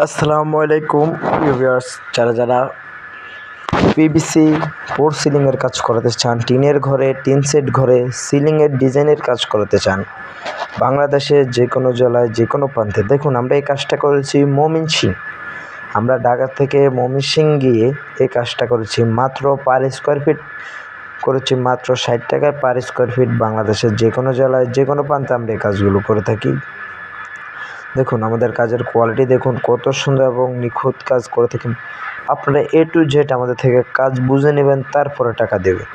আসসালামু আলাইকুম ভিউয়ার্স, যারা পিভিসি ফোর সিলিংয়ের কাজ করাতে চান, টিনের ঘরে, টিন সেট ঘরে সিলিংয়ের ডিজাইনের কাজ করাতে চান, বাংলাদেশের যে কোনো জেলায় যে কোনো প্রান্তে। দেখুন, আমরা এই কাজটা করেছি ময়মনসিংহ। আমরা ঢাকা থেকে ময়মনসিংহ গিয়ে এই কাজটা করেছি। মাত্র পার স্কোয়ার ফিট করেছি মাত্র 60 টাকায় পার স্কোয়ার ফিট। বাংলাদেশের যে কোনো জেলায় যে কোনো প্রান্তে আমরা এই কাজগুলো করে থাকি। দেখুন, আমাদের কাজের কোয়ালিটি দেখুন কত সুন্দর এবং নিখুঁত কাজ করে থাকেন। আপনারা A to Z আমাদের থেকে কাজ বুঝে নেবেন, তারপরে টাকা দেবেন।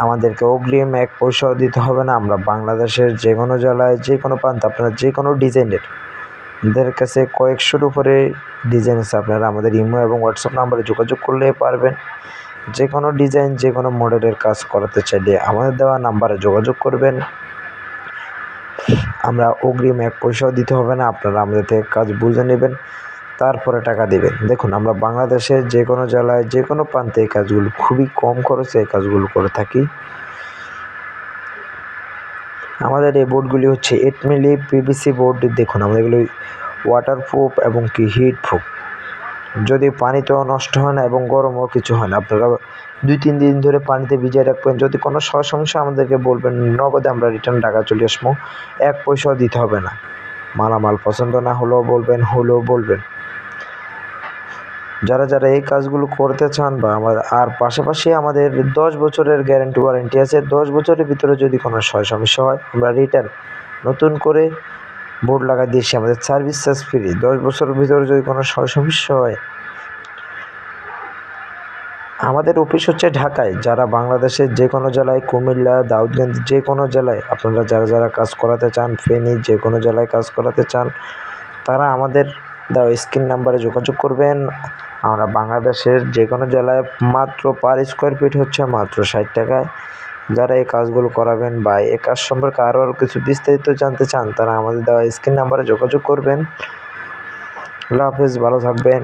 আমাদেরকে অগ্রিম 1 পয়সাও দিতে হবে না। আমরা বাংলাদেশের যে কোনো জেলায় যে কোনো প্রান্তে আপনারা যে কোনো ডিজাইনের, আমাদের কাছে কয়েকশোর উপরে ডিজাইন আছে। আপনারা আমাদের ইমো এবং হোয়াটসঅ্যাপ নাম্বারে যোগাযোগ করলে পারবেন। যে কোনো ডিজাইন, যে কোনো মডেলের কাজ করাতে চাইলে আমাদের দেওয়া নাম্বারে যোগাযোগ করবেন। আমরা অগ্রিম 1 পয়সাও দিতে হবে না। আপনারা আমাদের থেকে কাজ বুঝে নেবেন, তারপরে টাকা দেবেন। দেখুন, আমরা বাংলাদেশের যে কোনো জেলায় যে কোনো প্রান্তে এই কাজগুলো খুবই কম খরচে এই কাজগুলো করে থাকি। আমাদের এই বোর্ডগুলি হচ্ছে 8 মিলি পিভিসি বোর্ড। দেখুন, আমাদের এগুলি ওয়াটারপ্রুফ এবং কি হিট প্রুফ। যদি পানিতেও নষ্ট হয় না এবং গরমও কিছু হয় না। আপনারা 2-3 দিন ধরে পানিতে ভিজিয়ে রাখবেন। যদি কোনো সমস্যা আমাদেরকে বলবেন, নগদে আমরা রিটার্ন টাকা চলে আসবো। 1 পয়সাও দিতে হবে না। মালামাল পছন্দ না হলেও বলবেন। যারা এই কাজগুলো করতে চান বা আর পাশাপাশি আমাদের 10 বছরের গ্যারান্টি ওয়ারেন্টি আছে। 10 বছরের ভিতরে যদি কোনো সমস্যা হয়, আমরা রিটার্ন নতুন করে বোর্ড লাগাই দিয়েছি। আমাদের সার্ভিস চার্জ ফ্রি। 10 বছরের ভিতরে যদি কোনো সমস্যা হয়, আমাদের অফিস হচ্ছে ঢাকায়। যারা বাংলাদেশের যে কোনো জেলায়, কুমিল্লা, দাউদগঞ্জ, যে কোনো জেলায় আপনারা যারা কাজ করাতে চান, ফেনী যে কোনো জেলায় কাজ করাতে চান, তারা আমাদের দেওয়া স্ক্রিন নাম্বারে যোগাযোগ করবেন। আমরা বাংলাদেশের যে কোনো জেলায় মাত্র পার স্কোয়ার ফিট হচ্ছে মাত্র 60 টাকায়। যারা এই কাজগুলো করাবেন বা এই কাজ সম্পর্কে আরও কিছু বিস্তারিত জানতে চান, তারা আমাদের দেওয়া স্ক্রিন নাম্বারে যোগাযোগ করবেন। আল্লাহ হাফেজ, ভালো থাকবেন।